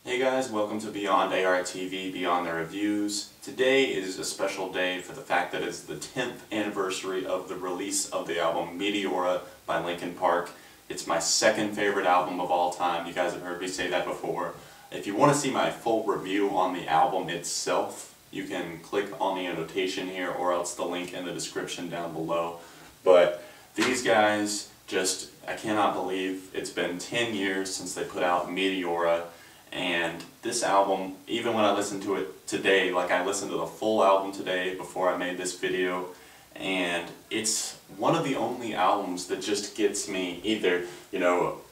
Hey guys, welcome to Beyond ARTV, Beyond the Reviews. Today is a special day for the fact that it's the 10th anniversary of the release of the album Meteora by Linkin Park. It's my second favorite album of all time. You guys have heard me say that before. If you want to see my full review on the album itself, you can click on the annotation here or else the link in the description down below. But these guys I cannot believe it's been 10 years since they put out Meteora. And this album, even when I listen to it today, like I listened to the full album today before I made this video, and it's one of the only albums that just gets me either,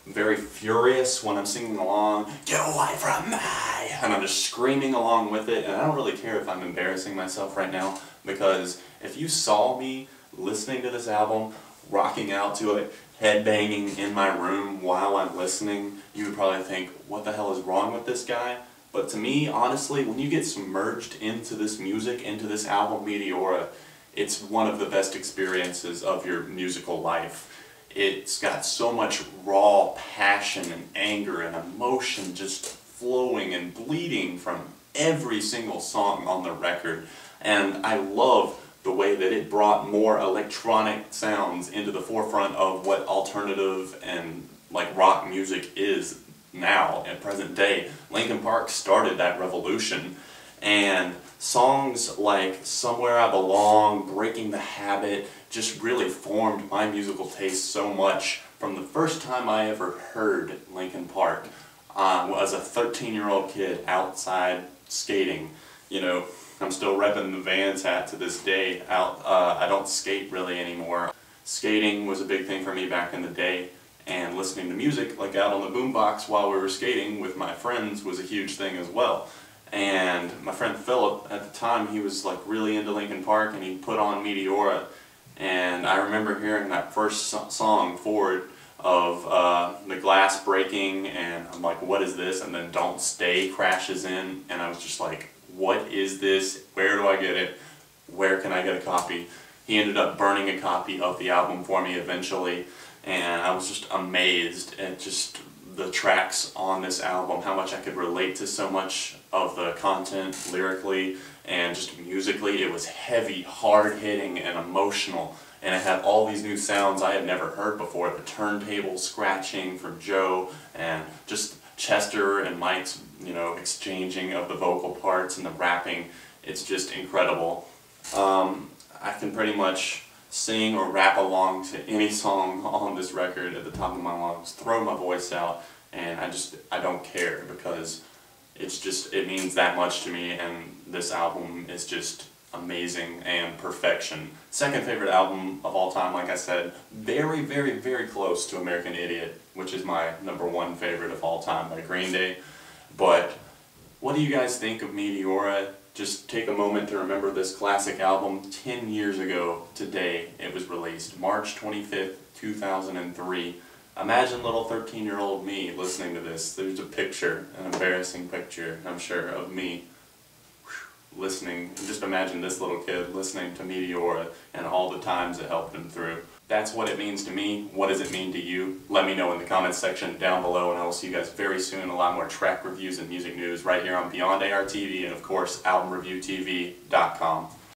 very furious when I'm singing along, "Get away from me!" and I'm just screaming along with it, and I don't really care if I'm embarrassing myself right now, because if you saw me listening to this album, rocking out to it, headbanging in my room while I'm listening, you would probably think, what the hell is wrong with this guy? But to me, honestly, when you get submerged into this music, into this album Meteora, it's one of the best experiences of your musical life. It's got so much raw passion and anger and emotion just flowing and bleeding from every single song on the record. And I love the way that it brought more electronic sounds into the forefront of what alternative and rock music is now at present day. Linkin Park started that revolution, and songs like Somewhere I Belong, Breaking the Habit just really formed my musical taste so much from the first time I ever heard Linkin Park. As a 13-year-old kid outside skating, I'm still repping the Vans hat to this day. I don't skate really anymore. Skating was a big thing for me back in the day, and listening to music out on the boombox while we were skating with my friends was a huge thing as well. And my friend Philip, at the time, he was really into Linkin Park, and he put on Meteora, and I remember hearing that first song, Forward, of the glass breaking, and I'm like, what is this? And then Don't Stay crashes in, and I was just like, what is this? Where do I get it? Where can I get a copy? He ended up burning a copy of the album for me eventually, and I was just amazed at just the tracks on this album, how much I could relate to so much of the content lyrically and just musically. It was heavy, hard-hitting, and emotional, and it had all these new sounds I had never heard before. The turntable scratching from Joe, and just Chester and Mike's exchanging of the vocal parts and the rapping. It's just incredible. I can pretty much sing or rap along to any song on this record at the top of my lungs, throw my voice out, and I don't care, because it means that much to me, and this album is just amazing and perfection. Second favorite album of all time, like I said, very, very, very close to American Idiot, which is my #1 favorite of all time by Green Day. But what do you guys think of Meteora? Just take a moment to remember this classic album. 10 years ago today it was released, March 25th, 2003. Imagine little 13-year-old me listening to this. There's a picture, an embarrassing picture, I'm sure, of me listening. Just imagine this little kid listening to Meteora and all the times it helped him through. That's what it means to me. What does it mean to you? Let me know in the comments section down below, and I will see you guys very soon. A lot more track reviews and music news right here on Beyond ARTV, and of course AlbumReviewTV.com.